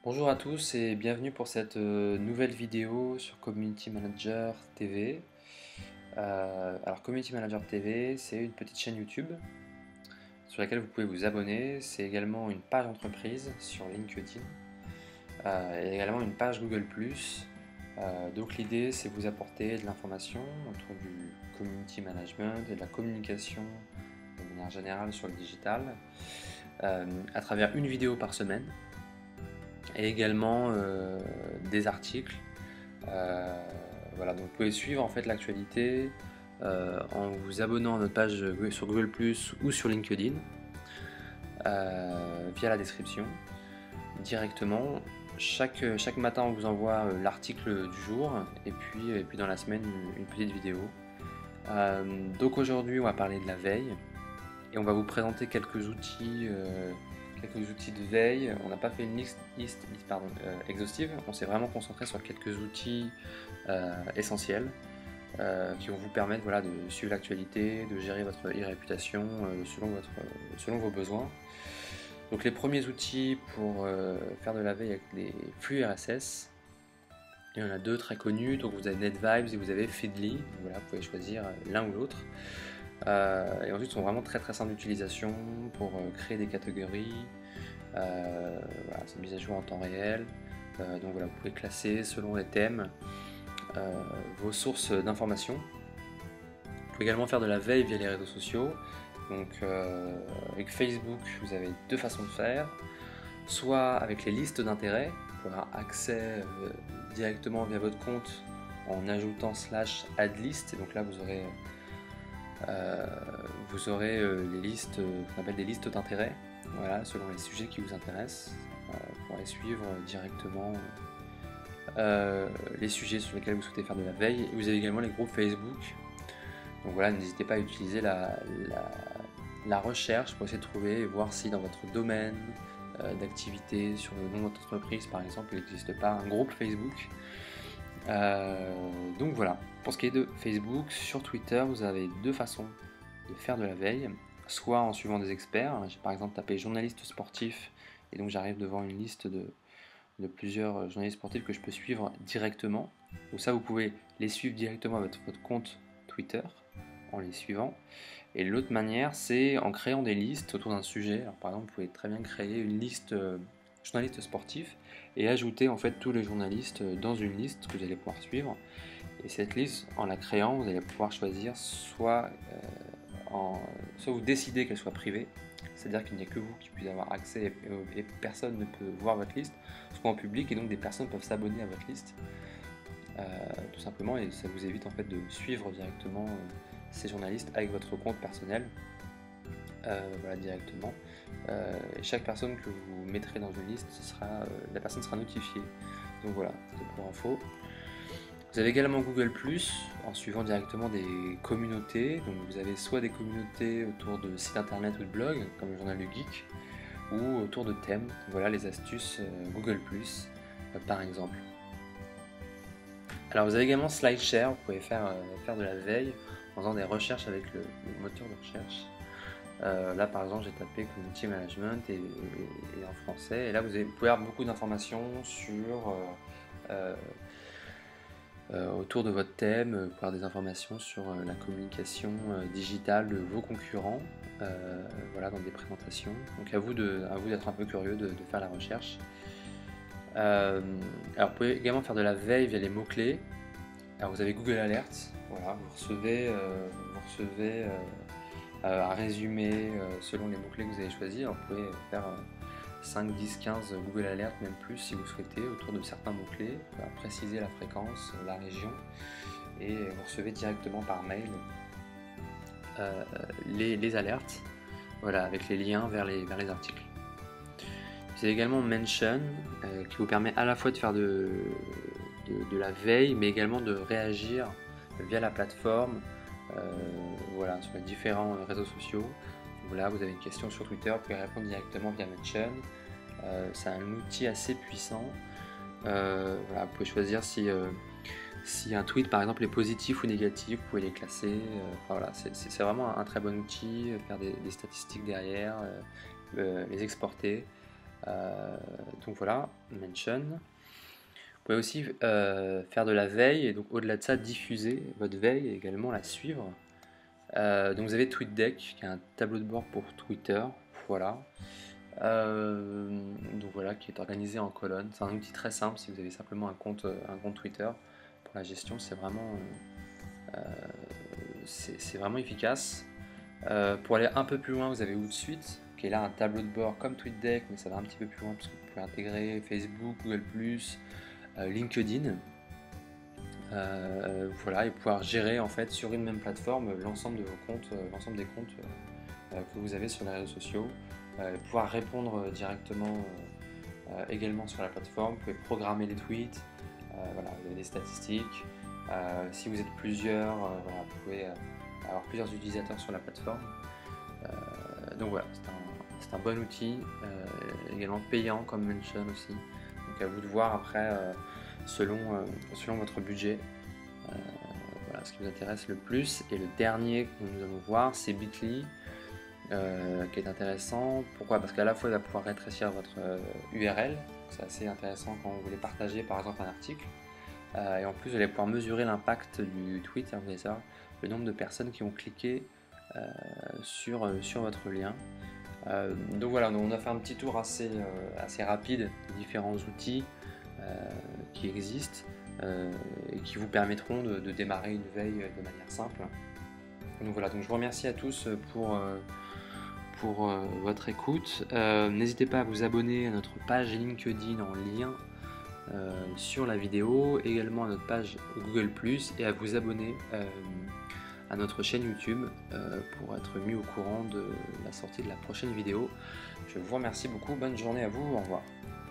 Bonjour à tous et bienvenue pour cette nouvelle vidéo sur Community Manager TV. Alors Community Manager TV, c'est une petite chaîne YouTube sur laquelle vous pouvez vous abonner. C'est également une page entreprise sur LinkedIn et également une page Google+. Donc l'idée, c'est vous apporter de l'information autour du community management et de la communication de manière générale sur le digital à travers une vidéo par semaine et également des articles. Voilà, donc vous pouvez suivre en fait l'actualité en vous abonnant à notre page sur Google+ ou sur LinkedIn via la description directement. Chaque matin on vous envoie l'article du jour et puis dans la semaine une petite vidéo. Donc aujourd'hui on va parler de la veille et on va vous présenter quelques outils de veille. On n'a pas fait une liste exhaustive, on s'est vraiment concentré sur quelques outils essentiels qui vont vous permettre de suivre l'actualité, de gérer votre e-réputation selon vos besoins. Donc les premiers outils pour faire de la veille avec les flux RSS, il y en a deux très connus. Donc vous avez NetVibes et vous avez Feedly. Voilà, vous pouvez choisir l'un ou l'autre. Et ensuite, ils sont vraiment très simples d'utilisation pour créer des catégories. Voilà, c'est une mise à jour en temps réel. Donc voilà, vous pouvez classer selon les thèmes vos sources d'informations. Vous pouvez également faire de la veille via les réseaux sociaux. Donc avec Facebook, vous avez deux façons de faire. Soit avec les listes d'intérêts, vous pouvez avoir accès directement via votre compte en ajoutant /adlist. Et donc là, vous aurez les listes qu'on appelle des listes d'intérêts, voilà, selon les sujets qui vous intéressent. Vous pourrez suivre directement les sujets sur lesquels vous souhaitez faire de la veille. Et vous avez également les groupes Facebook. Donc voilà, n'hésitez pas à utiliser la recherche pour essayer de trouver et voir si dans votre domaine d'activité, sur le nom de votre entreprise par exemple, il n'existe pas un groupe Facebook. Donc voilà, pour ce qui est de Facebook, sur Twitter, vous avez deux façons de faire de la veille, soit en suivant des experts. J'ai par exemple tapé journaliste sportif et donc j'arrive devant une liste de plusieurs journalistes sportifs que je peux suivre directement. Donc ça, vous pouvez les suivre directement avec votre compte Twitter en les suivant. Et l'autre manière, c'est en créant des listes autour d'un sujet. Alors par exemple, vous pouvez très bien créer une liste journalistes sportifs et ajouter en fait tous les journalistes dans une liste que vous allez pouvoir suivre. Et cette liste, en la créant, vous allez pouvoir choisir soit vous décidez qu'elle soit privée, c'est-à-dire qu'il n'y a que vous qui puissiez avoir accès et personne ne peut voir votre liste, soit en public et donc des personnes peuvent s'abonner à votre liste tout simplement, et ça vous évite en fait de suivre directement ces journalistes avec votre compte personnel. Voilà, directement. Et chaque personne que vous mettrez dans une liste, la personne sera notifiée. Donc voilà, c'est pour info. Vous avez également Google+, en suivant directement des communautés. Donc vous avez soit des communautés autour de sites internet ou de blogs, comme le Journal du Geek, ou autour de thèmes. Voilà les astuces Google+, par exemple. Alors vous avez également SlideShare, vous pouvez faire de la veille en faisant des recherches avec le moteur de recherche. Là par exemple j'ai tapé Community Management et en français, et là vous pouvez avoir beaucoup d'informations sur autour de votre thème, vous pouvez avoir des informations sur la communication digitale de vos concurrents, voilà, dans des présentations. Donc à vous d'être un peu curieux de faire la recherche. Alors vous pouvez également faire de la veille via les mots-clés. Alors vous avez Google Alerts, voilà, vous recevez un résumé selon les mots-clés que vous avez choisis. Alors vous pouvez faire 5, 10, 15 Google Alerts, même plus si vous souhaitez, autour de certains mots-clés, préciser la fréquence, la région, et vous recevez directement par mail les alertes, voilà, avec les liens vers les articles. Vous avez également Mention qui vous permet à la fois de faire de la veille, mais également de réagir via la plateforme, voilà, sur les différents réseaux sociaux. Voilà, vous avez une question sur Twitter, vous pouvez répondre directement via Mention. C'est un outil assez puissant. Voilà, vous pouvez choisir si un tweet par exemple est positif ou négatif, vous pouvez les classer. Enfin, voilà, c'est vraiment un très bon outil, faire des statistiques derrière, les exporter. Donc voilà, mention. Vous pouvez aussi faire de la veille et donc au-delà de ça diffuser votre veille et également la suivre. Donc vous avez TweetDeck qui est un tableau de bord pour Twitter, voilà. Donc voilà, qui est organisé en colonnes. C'est un outil très simple si vous avez simplement un compte Twitter. Pour la gestion, c'est vraiment efficace. Pour aller un peu plus loin, vous avez Hootsuite, qui est là un tableau de bord comme TweetDeck, mais ça va un petit peu plus loin parce que vous pouvez intégrer Facebook, Google+, LinkedIn. Voilà, et pouvoir gérer en fait sur une même plateforme l'ensemble de vos comptes, l'ensemble des comptes que vous avez sur les réseaux sociaux, pouvoir répondre directement également sur la plateforme. Vous pouvez programmer les tweets, voilà, vous avez des statistiques. Si vous êtes plusieurs, voilà, vous pouvez avoir plusieurs utilisateurs sur la plateforme. Donc voilà, c'est un bon outil, également payant comme Mention aussi. Donc à vous de voir après selon votre budget. Voilà ce qui vous intéresse le plus. Et le dernier que nous allons voir, c'est Bitly, qui est intéressant. Pourquoi? Parce qu'à la fois il va pouvoir rétrécir votre URL, c'est assez intéressant quand vous voulez partager par exemple un article, et en plus vous allez pouvoir mesurer l'impact du tweet, vous allez savoir le nombre de personnes qui ont cliqué sur votre lien. Donc voilà, on a fait un petit tour assez rapide des différents outils qui existent et qui vous permettront de démarrer une veille de manière simple. Donc voilà, donc je vous remercie à tous pour votre écoute. N'hésitez pas à vous abonner à notre page LinkedIn en lien sur la vidéo, également à notre page Google+, et à vous abonner à notre chaîne YouTube pour être mis au courant de la sortie de la prochaine vidéo. Je vous remercie beaucoup, bonne journée à vous, au revoir.